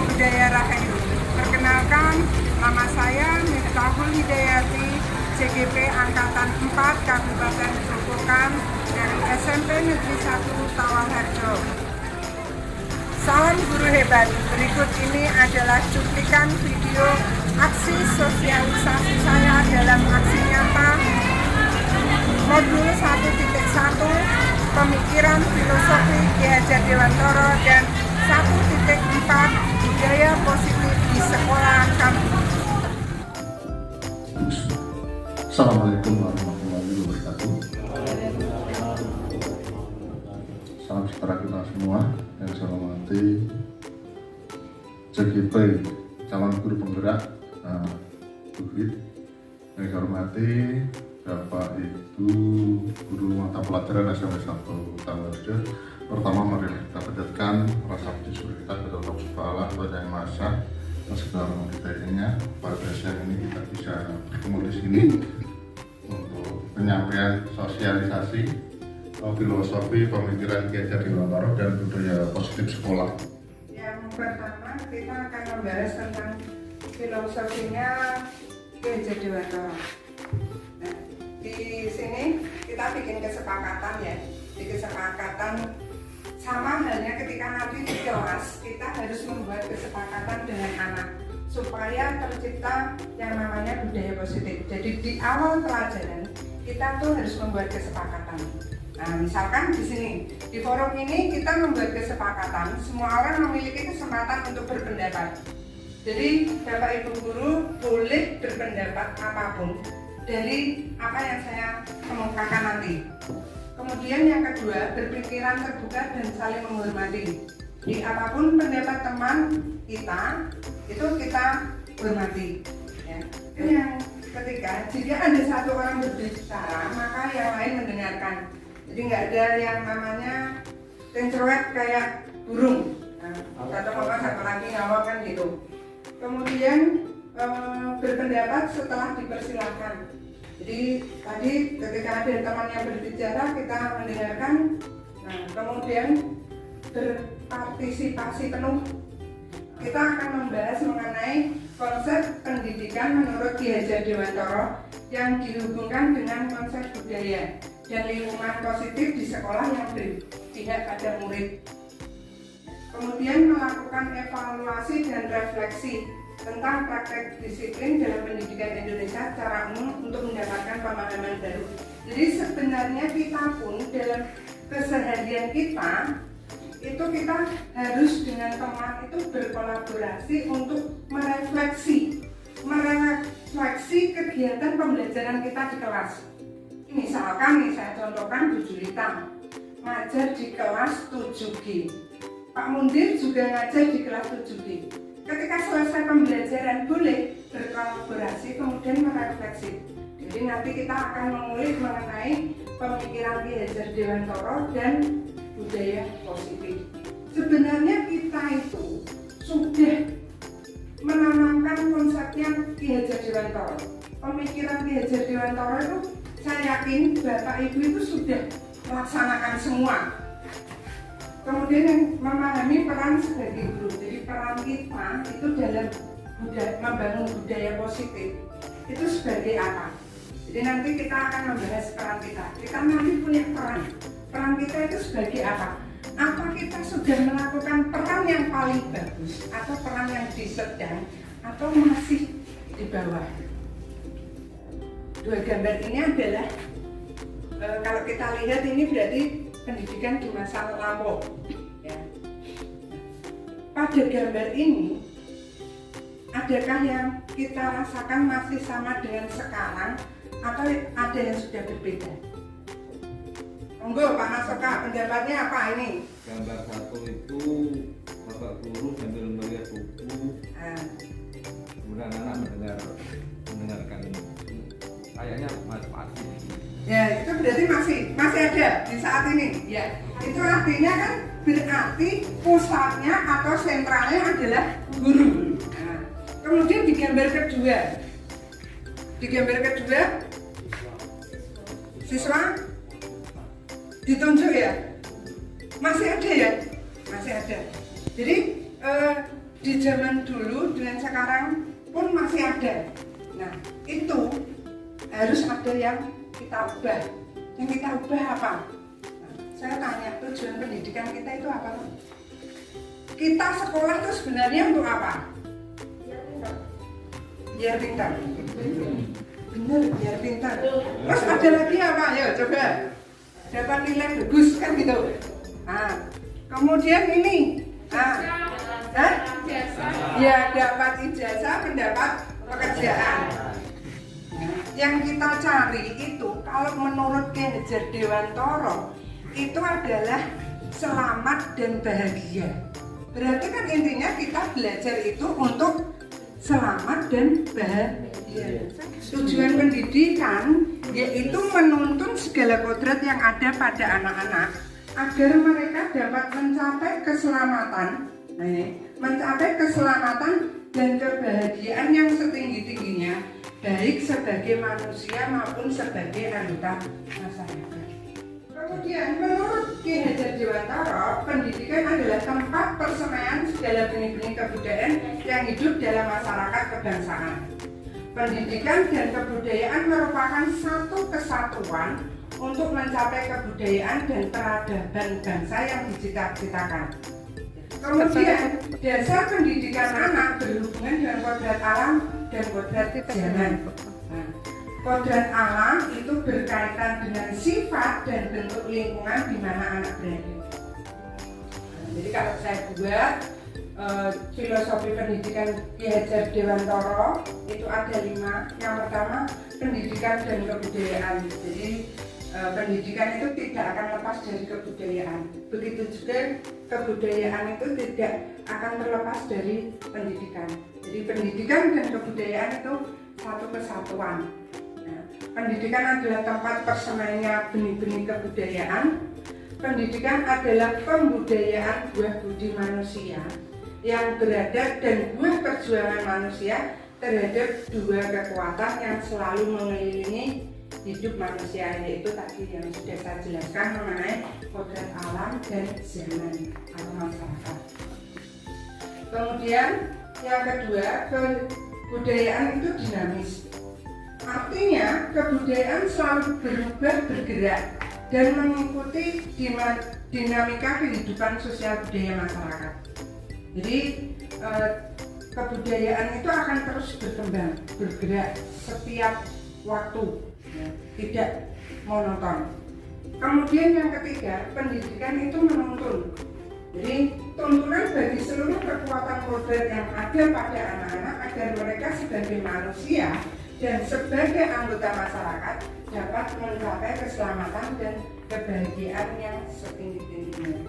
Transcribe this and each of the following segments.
Budaya Rahayu. Perkenalkan, nama saya Miftahul Hidayati, CGP Angkatan 4 Kabupaten Grobogan dari SMP Negeri 1 Tawaharjo. Salam guru hebat. Berikut ini adalah cuplikan video aksi sosialisasi saya dalam aksi nyata modul 1.1 pemikiran filosofi Ki Hajar Dewantara dan 1.4 budaya positif di sekolah kami. Assalamualaikum warahmatullahi wabarakatuh. Salam sejahtera kita semua. Yang saya hormati CGP calon guru penggerak UGID. Yang saya hormati Bapak Ibu guru mata pelajaran SMP 1 Tawaharjo. Pertama, mari kita panjatkan rasa bersyukur kita kepada Allah Subhanahu wa Ta'ala Yang Maha Esa atas segala hidayahnya. Pada siang ini kita bisa bertemu di sini untuk penyampaian sosialisasi filosofi pemikiran Ki Hajar Dewantara dan budaya positif sekolah. Yang pertama, kita akan membahas tentang filosofinya Ki Hajar Dewantara. Nah, di sini kita bikin kesepakatan ya. Di kesepakatan sama halnya ketika nanti di kelas kita harus membuat kesepakatan dengan anak supaya tercipta yang namanya budaya positif. Jadi di awal pelajaran kita tuh harus membuat kesepakatan. Nah, misalkan di sini di forum ini kita membuat kesepakatan, semua orang memiliki kesempatan untuk berpendapat. Jadi Bapak Ibu guru boleh berpendapat apapun dari apa yang saya kemukakan nanti. Kemudian yang kedua, berpikiran terbuka dan saling menghormati. Di apapun pendapat teman kita, itu kita hormati. Ya. Yang ketiga, jika ada satu orang berbicara, maka yang lain mendengarkan. Jadi nggak ada yang namanya tencerwet kayak burung. Satu ngomong satu lagi ngawak kan gitu. Kemudian berpendapat setelah dipersilahkan. Jadi tadi ketika ada teman yang berbicara kita mendengarkan. Nah, kemudian berpartisipasi penuh. Kita akan membahas mengenai konsep pendidikan menurut Ki Hajar Dewantara yang dihubungkan dengan konsep budaya dan lingkungan positif di sekolah yang berpihak pada murid. Kemudian melakukan evaluasi dan refleksi tentang praktek disiplin dalam pendidikan Indonesia secara umum untuk mendapatkan pemahaman baru. Jadi sebenarnya kita pun dalam keseharian kita itu kita harus dengan teman itu berkolaborasi untuk merefleksi kegiatan pembelajaran kita di kelas. Misalkan nih saya contohkan Bu Julita ngajar di kelas 7G, Pak Mundir juga ngajar di kelas 7G. Ketika selesai pembelajaran boleh berkolaborasi kemudian merefleksi. Jadi nanti kita akan mengulik mengenai pemikiran Ki Hajar Dewantara dan budaya positif. Sebenarnya kita itu sudah menanamkan konsepnya Ki Hajar Dewantara. Pemikiran Ki Hajar Dewantara itu saya yakin Bapak Ibu itu sudah melaksanakan semua. Kemudian yang memahami peran sebagai guru. Jadi peran kita itu dalam membangun budaya positif itu sebagai apa? Jadi nanti kita akan membahas peran kita. Kita nanti punya peran. Peran kita itu sebagai apa? Apa kita sudah melakukan peran yang paling bagus atau peran yang di sedang atau masih di bawah? Dua gambar ini adalah kalau kita lihat ini berarti pendidikan di masa lampau. Ya. Pada gambar ini, adakah yang kita rasakan masih sama dengan sekarang atau ada yang sudah berbeda? Monggo Pak Nasoka, pendapatnya apa ini? Gambar satu itu Bapak guru sambil melihat buku, kemudian anak mendengarkan ini. Kayaknya masih. Ya, itu berarti masih ada di saat ini. Ya, itu artinya kan berarti pusatnya atau sentralnya adalah guru. Nah, kemudian di gambar kedua, siswa ditunjuk ya, masih ada ya, masih ada. Jadi di zaman dulu dan sekarang pun masih ada. Nah, itu harus ada yang kita ubah. Yang kita ubah apa? Nah, saya tanya, tujuan pendidikan kita itu apa? Kita sekolah itu sebenarnya untuk apa? Biar pintar. Bener, biar pintar. Terus ada lagi apa? Ayo coba. Dapat nilai bagus kan gitu. Nah, kemudian ini. Ya, dapat ijazah, mendapat pekerjaan. Yang kita cari itu, kalau menurut Ki Hajar Dewantara, itu adalah selamat dan bahagia. Berarti kan intinya kita belajar itu untuk selamat dan bahagia. Tujuan pendidikan yaitu menuntun segala kodrat yang ada pada anak-anak agar mereka dapat mencapai keselamatan, dan kebahagiaan yang setinggi-tingginya, baik sebagai manusia maupun sebagai anggota masyarakat. Kemudian menurut Ki Hajar Dewantara, pendidikan adalah tempat persemaian segala benih-benih kebudayaan yang hidup dalam masyarakat kebangsaan. Pendidikan dan kebudayaan merupakan satu kesatuan untuk mencapai kebudayaan dan peradaban bangsa yang dicita-citakan. Kemudian dasar pendidikan anak berhubungan dengan kodrat alam dan kodrat zaman. Nah, kodrat alam itu berkaitan dengan sifat dan bentuk lingkungan di mana anak berada. Nah, jadi kalau saya buat filosofi pendidikan Ki Hajar Dewantara itu ada 5. Yang pertama, pendidikan dan kebudayaan. Jadi pendidikan itu tidak akan lepas dari kebudayaan. Begitu juga kebudayaan itu tidak akan terlepas dari pendidikan. Jadi pendidikan dan kebudayaan itu satu kesatuan. Nah, pendidikan adalah tempat persemaiannya benih-benih kebudayaan. Pendidikan adalah pembudayaan buah budi manusia yang berada dan buah perjuangan manusia terhadap 2 kekuatan yang selalu mengelilingi hidup manusia, yaitu tadi yang sudah saya jelaskan mengenai kodrat alam dan zaman atau masyarakat. Kemudian yang kedua, kebudayaan itu dinamis. Artinya kebudayaan selalu berubah, bergerak dan mengikuti dinamika kehidupan sosial budaya masyarakat. Jadi kebudayaan itu akan terus berkembang, bergerak setiap waktu, tidak monoton. Kemudian yang ketiga, pendidikan itu menuntun. Jadi tuntunan bagi seluruh kekuatan kodrat yang ada pada anak-anak agar mereka sebagai manusia dan sebagai anggota masyarakat dapat mencapai keselamatan dan kebahagiaan yang setinggi-tingginya.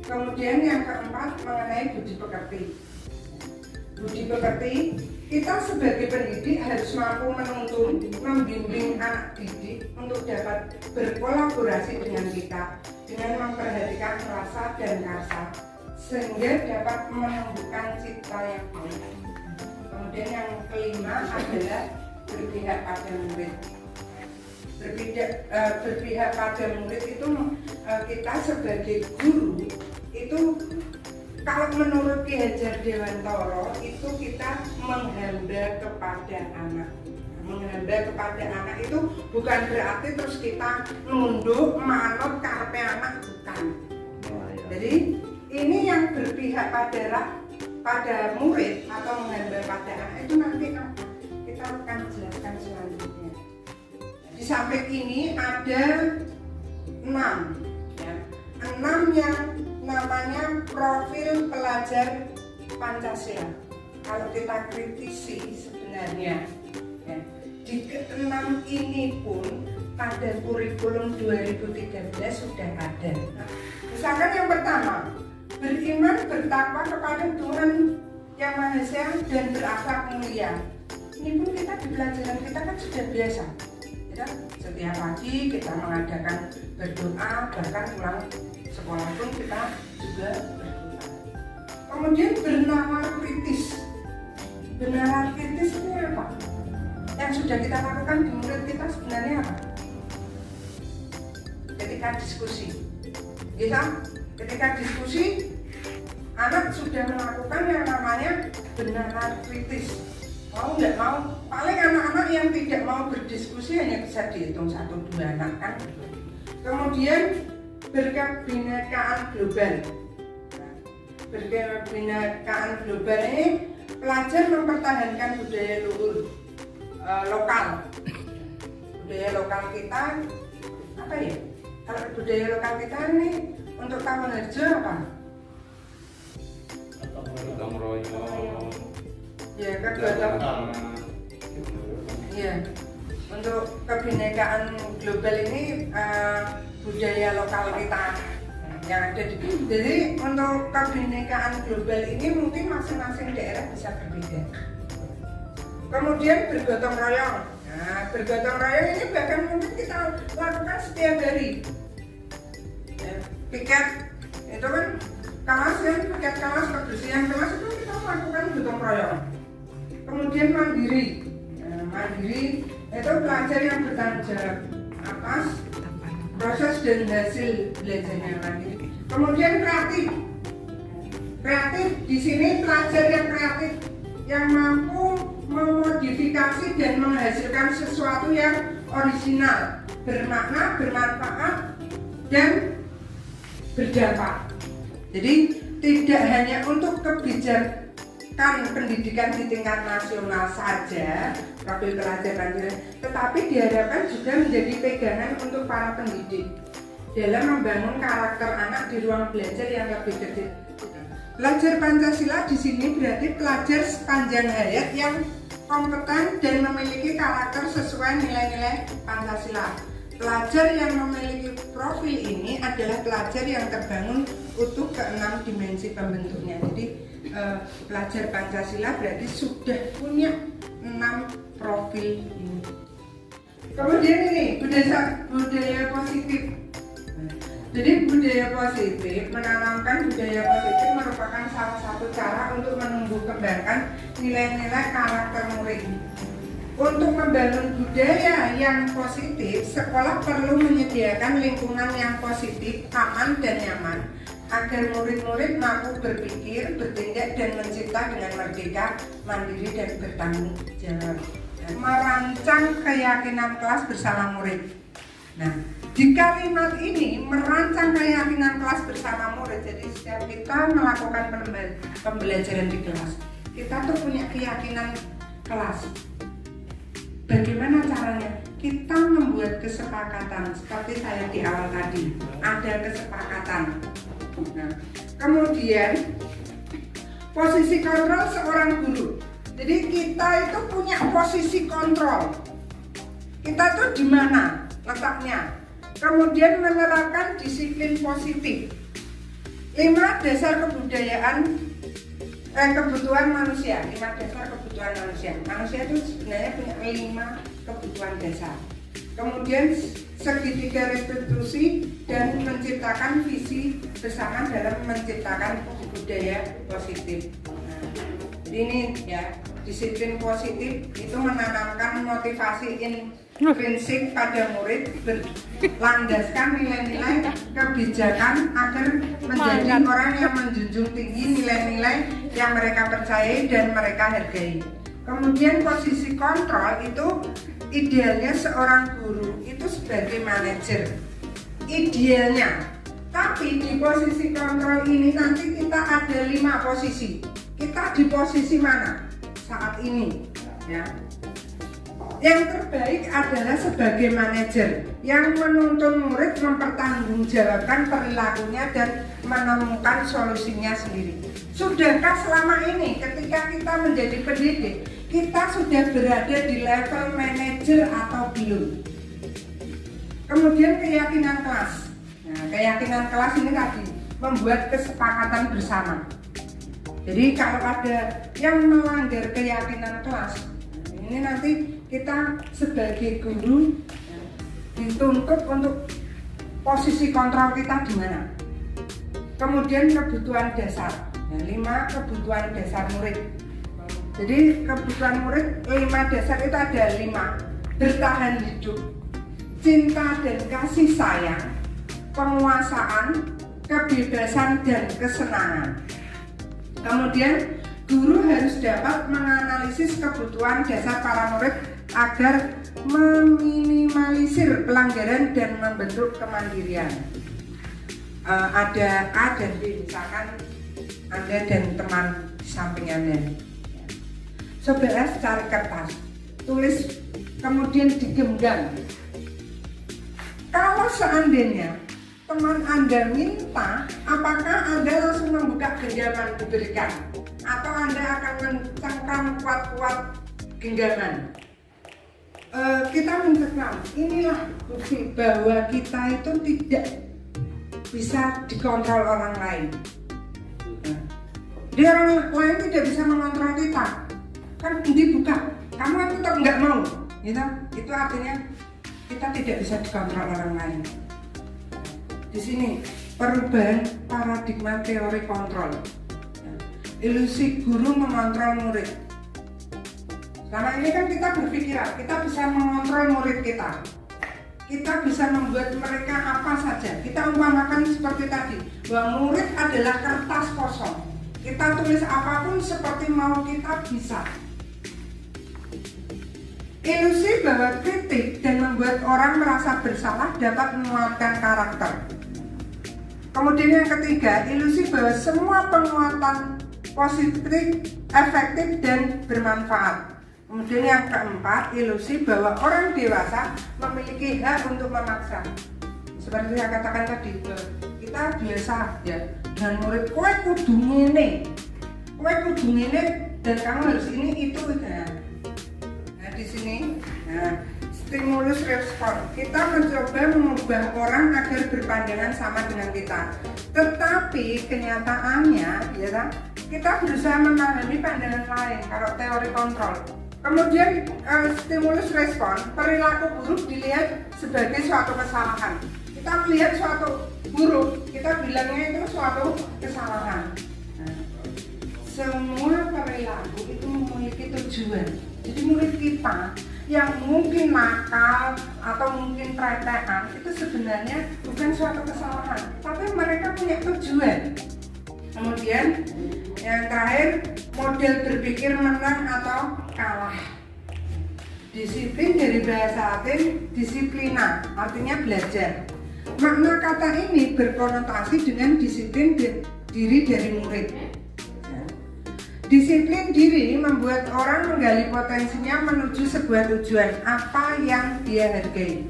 Kemudian yang keempat, mengenai budi pekerti. Budi pekerti, kita sebagai pendidik harus mampu menuntun, membimbing anak didik untuk dapat berkolaborasi dengan kita dengan memperhatikan rasa dan karsa sehingga dapat menumbuhkan cipta yang baik. Kemudian yang kelima adalah berpihak pada murid. Berpihak pada murid itu kita sebagai guru itu, kalau menurut Ki Hajar Dewantara itu kita menghamba kepada anak. Menghamba kepada anak itu bukan berarti terus kita nunduk manut karepe anak, bukan. Jadi ini yang berpihak pada murid atau menghamba pada anak itu nanti kita akan jelaskan selanjutnya. Di samping ini ada 6 ya. 6 yang namanya profil pelajar Pancasila. Kalau kita kritisi sebenarnya ya, di ke-6 ini pun pada kurikulum 2013 sudah ada. Nah, misalkan yang pertama, beriman bertakwa kepada Tuhan Yang Maha Esa dan berakhlak mulia. Ini pun kita di pelajaran kita kan sudah biasa. Ya, setiap pagi kita mengadakan berdoa, bahkan pulang sekolah pun kita juga berdoa. Kemudian bernalar kritis. Bernalar kritis ini apa? Yang sudah kita lakukan di murid kita sebenarnya apa? Ketika diskusi, ketika diskusi, anak sudah melakukan yang benar-benar kritis. Mau nggak mau, paling anak-anak yang tidak mau berdiskusi hanya bisa dihitung 1-2 anak kan. Kemudian berkebinekaan global. Berkebinekaan global ini pelajar mempertahankan budaya luhur lokal. Budaya lokal kita apa ya? Kalau budaya lokal kita ini untuk tahun harjo apa? Gotong royong. Ya, kegotong. Ya, untuk kebinekaan global ini budaya lokal kita yang ada di. Jadi untuk kebinekaan global ini mungkin masing-masing daerah bisa berbeda. Kemudian bergotong royong. Nah, bergotong royong ini bahkan mungkin kita lakukan setiap hari. Ya, piket itu kan kelas kan, piket kelas, kebersihan kelas itu kita lakukan gotong royong. Kemudian mandiri. Nah, mandiri itu pelajar yang bertanggung jawab atas proses dan hasil belajarnya mandiri. Kemudian kreatif. Kreatif di sini pelajar yang kreatif yang mampu memodifikasi dan menghasilkan sesuatu yang original, bermakna, bermanfaat, dan berdampak. Jadi tidak hanya untuk kebijakan pendidikan di tingkat nasional saja, profil pelajar Pancasila, tetapi diharapkan juga menjadi pegangan untuk para pendidik dalam membangun karakter anak di ruang belajar yang lebih kecil. Pelajar Pancasila di sini berarti pelajar sepanjang hayat yang kompeten dan memiliki karakter sesuai nilai-nilai Pancasila. Pelajar yang memiliki profil ini adalah pelajar yang terbangun utuh ke 6 dimensi pembentuknya. Jadi pelajar Pancasila berarti sudah punya 6 profil ini. Kemudian ini budaya positif. Jadi budaya positif, menanamkan budaya positif merupakan salah satu cara untuk menumbuh kembangkan nilai-nilai karakter murid. Untuk membangun budaya yang positif, sekolah perlu menyediakan lingkungan yang positif, aman dan nyaman agar murid-murid mampu berpikir, bertindak dan mencipta dengan merdeka, mandiri dan bertanggung jawab. Merancang keyakinan kelas bersama murid. Nah, di kalimat ini merancang keyakinan kelas bersama murid. Jadi setiap kita melakukan pembelajaran di kelas, kita tuh punya keyakinan kelas. Bagaimana caranya? Kita membuat kesepakatan seperti saya di awal tadi. Ada kesepakatan. Nah, kemudian posisi kontrol seorang guru. Jadi kita itu punya posisi kontrol. Kita tuh di mana letaknya? Kemudian menerapkan disiplin positif. 5 dasar kebudayaan kebutuhan manusia. 5 dasar kebutuhan manusia. Manusia itu sebenarnya punya 5 kebutuhan dasar. Kemudian segitiga restitusi dan menciptakan visi bersama dalam menciptakan budaya positif. Nah, jadi ini ya, disiplin positif itu menanamkan motivasi intrinsik pada murid, berlandaskan nilai-nilai kebijakan agar menjadi orang yang menjunjung tinggi nilai-nilai yang mereka percayai dan mereka hargai. Kemudian posisi kontrol itu idealnya seorang guru itu sebagai manajer, idealnya. Tapi di posisi kontrol ini nanti kita ada 5 posisi. Kita di posisi mana saat ini? Ya. Yang terbaik adalah sebagai manajer yang menuntun murid mempertanggungjawabkan perilakunya dan menemukan solusinya sendiri. Sudahkah selama ini ketika kita menjadi pendidik, kita sudah berada di level manajer atau belum? Kemudian keyakinan kelas. Nah, keyakinan kelas ini tadi membuat kesepakatan bersama. Jadi kalau ada yang melanggar keyakinan kelas, ini nanti kita sebagai guru dituntut untuk posisi kontrol kita di mana. Kemudian kebutuhan dasar, 5 kebutuhan dasar murid. Jadi kebutuhan murid 5 dasar itu ada 5: bertahan hidup, cinta dan kasih sayang, penguasaan, kebebasan dan kesenangan. Kemudian guru harus dapat menganalisis kebutuhan dasar para murid agar meminimalisir pelanggaran dan membentuk kemandirian. Ada A dan B, misalkan Anda dan teman di samping Anda. Coba cari kertas, tulis, kemudian digenggam. Kalau seandainya teman Anda minta, apakah Anda langsung membuka genggaman diberikan? Atau Anda akan mencengkram kuat-kuat genggaman? Kita mencengkram, inilah bukti bahwa kita itu tidak bisa dikontrol orang lain. Dia orang lain tidak bisa mengontrol kita. Kan dibuka, kamu tetap nggak mau, gitu? Itu artinya kita tidak bisa dikontrol orang lain. Di sini perubahan paradigma teori kontrol. Ilusi guru mengontrol murid. Selama ini kan kita berpikir kita bisa mengontrol murid kita. Kita bisa membuat mereka apa saja. Kita umpamakan seperti tadi, bahwa murid adalah kertas kosong. Kita tulis apapun seperti mau kita bisa. Ilusi bahwa kritik dan membuat orang merasa bersalah dapat menguatkan karakter. Kemudian yang ketiga, ilusi bahwa semua penguatan positif, efektif, dan bermanfaat. Kemudian yang keempat, ilusi bahwa orang dewasa memiliki hak untuk memaksa. Seperti saya katakan tadi, kita biasa ya dengan murid, kowe kudu ngene, dan kamu harus ini itu. Nah di sini, stimulus respon. Kita mencoba mengubah orang agar berpandangan sama dengan kita. Tetapi kenyataannya, ya, kita berusaha memahami pandangan lain kalau teori kontrol. Kemudian stimulus respon, perilaku buruk dilihat sebagai suatu kesalahan. Kita melihat suatu buruk, kita bilangnya itu suatu kesalahan. Nah, semua perilaku itu memiliki tujuan. Jadi murid kita yang mungkin nakal atau mungkin pretean itu sebenarnya bukan suatu kesalahan, tapi mereka punya tujuan. Kemudian yang terakhir, model berpikir menang atau kalah. Disiplin dari bahasa Latin disiplina, artinya belajar. Makna kata ini berkonotasi dengan disiplin diri dari murid. Disiplin diri membuat orang menggali potensinya menuju sebuah tujuan apa yang dia hargai.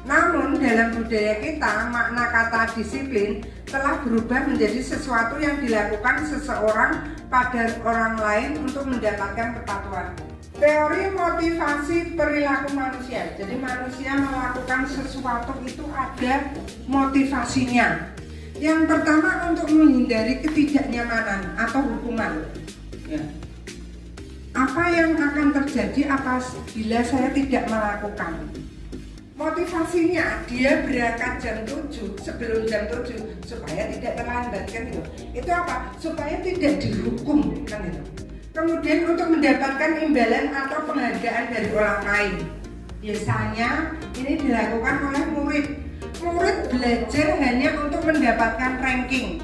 Namun dalam budaya kita, makna kata disiplin telah berubah menjadi sesuatu yang dilakukan seseorang pada orang lain untuk mendapatkan kepatuhan. Teori motivasi perilaku manusia. Jadi manusia melakukan sesuatu itu ada motivasinya. Yang pertama untuk menghindari ketidaknyamanan atau hukuman. Ya. Apa yang akan terjadi apabila saya tidak melakukan? Motivasinya dia berangkat jam 7, sebelum jam 7 supaya tidak terlambat kan itu. Itu apa? Supaya tidak dihukum kan itu. Kemudian untuk mendapatkan imbalan atau penghargaan dari orang lain. Biasanya ini dilakukan oleh murid. Murid belajar hanya untuk mendapatkan ranking.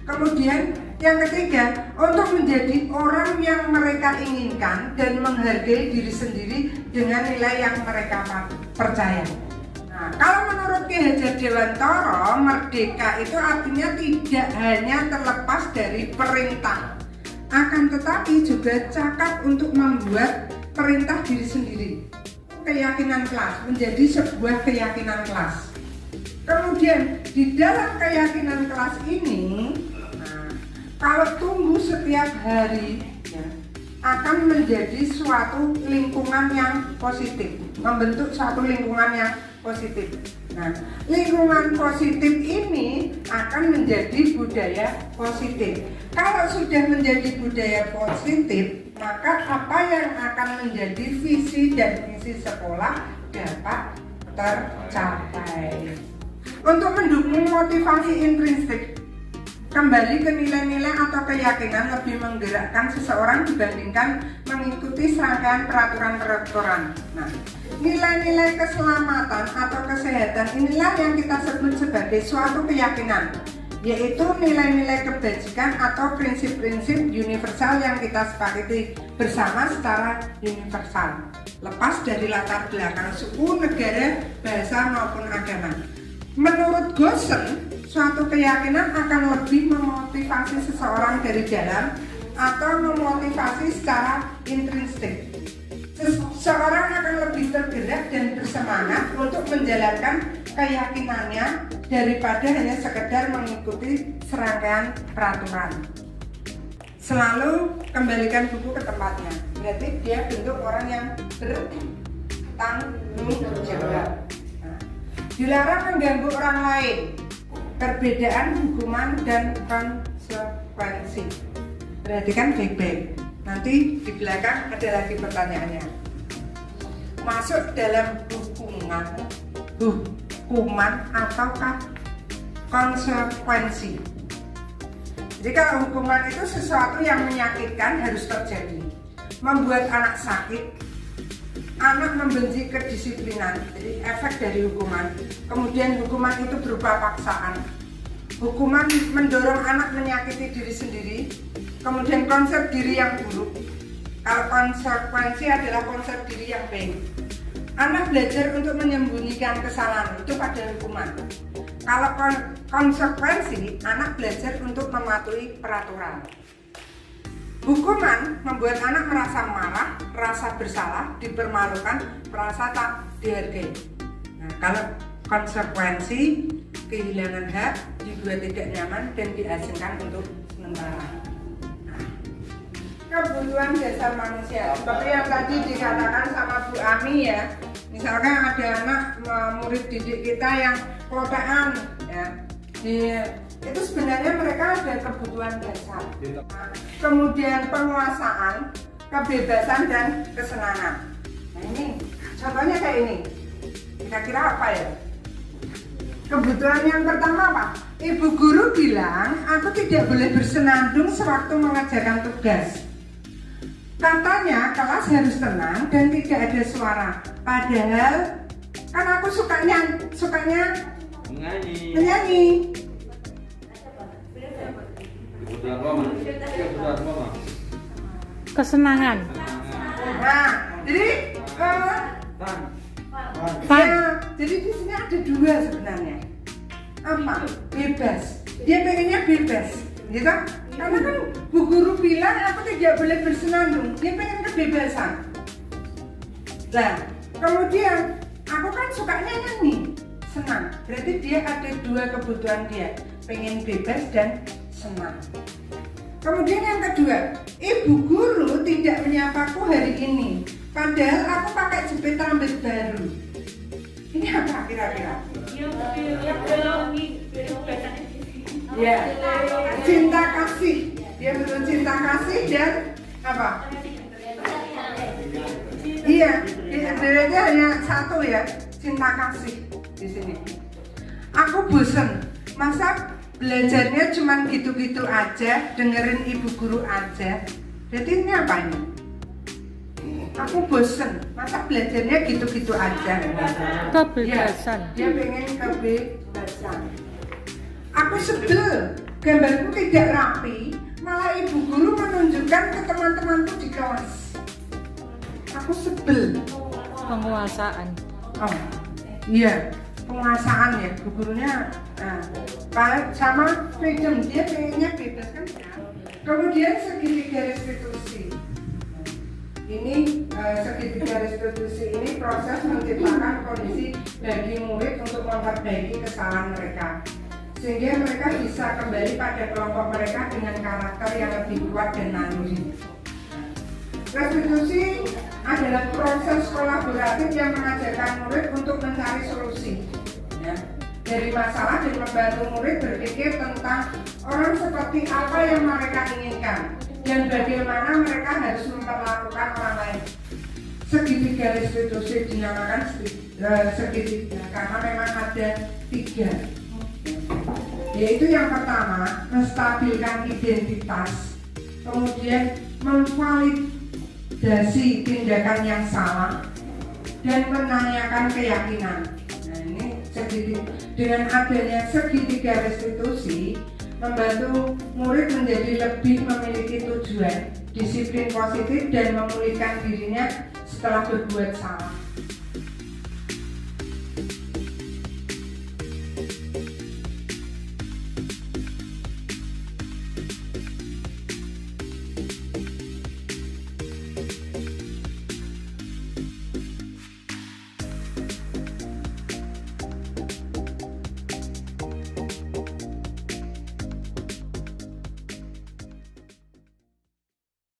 Kemudian yang ketiga, untuk menjadi orang yang mereka inginkan dan menghargai diri sendiri dengan nilai yang mereka percaya. Nah, kalau menurut Ki Hajar Dewantara, merdeka itu artinya tidak hanya terlepas dari perintah, akan tetapi juga cakap untuk membuat perintah diri sendiri. Keyakinan kelas menjadi sebuah keyakinan kelas. Kemudian di dalam keyakinan kelas ini, kalau tumbuh setiap hari ya, akan menjadi suatu lingkungan yang positif, membentuk suatu lingkungan yang positif. Nah, lingkungan positif ini akan menjadi budaya positif. Kalau sudah menjadi budaya positif, maka apa yang akan menjadi visi dan misi sekolah dapat tercapai. Untuk mendukung motivasi intrinsik, kembali ke nilai-nilai atau keyakinan lebih menggerakkan seseorang dibandingkan mengikuti serangkaian peraturan-peraturan. Nah, nilai-nilai keselamatan atau kesehatan inilah yang kita sebut sebagai suatu keyakinan. yaitu nilai-nilai kebajikan atau prinsip-prinsip universal yang kita sepakati bersama secara universal, lepas dari latar belakang suku, negara, bahasa maupun agama. Menurut Goosen, suatu keyakinan akan lebih memotivasi seseorang dari dalam atau memotivasi secara intrinsik. Seseorang akan lebih tergerak dan bersemangat untuk menjalankan keyakinannya daripada hanya sekedar mengikuti serangkaian peraturan. Selalu kembalikan buku ke tempatnya. Berarti dia bentuk orang yang bertanggung jawab. Nah, dilarang mengganggu orang lain. Perbedaan hukuman dan konsekuensi. Perhatikan baik-baik. Nanti di belakang ada lagi pertanyaannya. Masuk dalam hukuman ataukah konsekuensi? Jadi kalau hukuman itu sesuatu yang menyakitkan harus terjadi, membuat anak sakit, anak membenci kedisiplinan, jadi efek dari hukuman. Kemudian hukuman itu berupa paksaan. Hukuman mendorong anak menyakiti diri sendiri. Kemudian konsep diri yang buruk. Kalau konsekuensi adalah konsep diri yang baik. Anak belajar untuk menyembunyikan kesalahan, itu pada hukuman. Kalau konsekuensi, anak belajar untuk mematuhi peraturan. Hukuman membuat anak merasa marah, merasa bersalah, dipermalukan, merasa tak dihargai. Nah, kalau konsekuensi, kehilangan hak, dibuat tidak nyaman, dan diasingkan untuk sementara. Kebutuhan dasar manusia seperti yang tadi dikatakan sama Bu Ami ya, misalkan ada anak murid didik kita yang kelopaan ya, itu sebenarnya mereka ada kebutuhan dasar. Nah, kemudian penguasaan, kebebasan dan kesenangan. Nah ini contohnya kayak ini, kira-kira apa ya? Kebutuhan yang pertama apa? Ibu guru bilang aku tidak boleh bersenandung sewaktu mengajarkan tugas. Katanya kelas harus tenang dan tidak ada suara. Padahal kan aku sukanya menyanyi. Kesenangan. Nah, jadi jadi di sini ada dua sebenarnya. Apa? Bebas. Dia pengennya bebas, gitu? Karena kan Bu Guru bilang aku tidak boleh bersenandung. Dia pengen kebebasan. Nah, kemudian aku kan sukanya nyanyi, senang. Berarti dia ada dua kebutuhan dia, pengen bebas dan senang. Kemudian yang kedua, Ibu Guru tidak menyapaku hari ini. Padahal aku pakai jepit rambut baru. Ini apa kira-kira? Ya, cinta kasih. Dia betul cinta kasih dan apa? Iya, berarti hanya satu ya, cinta kasih di sini. Aku bosen, masa belajarnya cuma gitu-gitu aja, dengerin ibu guru aja. Jadi ini apa ini? Aku bosen, masa belajarnya gitu-gitu aja. Kebebasan. Ya, dia pengen kebebasan. Aku sebel, gambarku tidak rapi, malah ibu guru menunjukkan ke teman-temanku di kelas. Aku sebel. Penguasaan. Oh, iya, penguasaan ya, bu gurunya. Sama freedom, dia pengennya bebas kan ya. Kemudian segitiga restitusi. Ini segitiga restitusi ini proses menciptakan kondisi bagi murid untuk memperbaiki kesalahan mereka, sehingga mereka bisa kembali pada kelompok mereka dengan karakter yang lebih kuat dan mandiri. Restitusi adalah proses kolaboratif yang mengajarkan murid untuk mencari solusi ya, dari masalah dan membantu murid berpikir tentang orang seperti apa yang mereka inginkan dan bagaimana mereka harus memperlakukan orang lain. Segitiga restitusi dinamakan segitiga karena memang ada 3, yaitu yang pertama menstabilkan identitas, kemudian memvalidasi tindakan yang salah, dan menanyakan keyakinan. Nah ini pendidik. Dengan adanya segitiga restitusi, membantu murid menjadi lebih memiliki tujuan, disiplin positif, dan memulihkan dirinya setelah berbuat salah.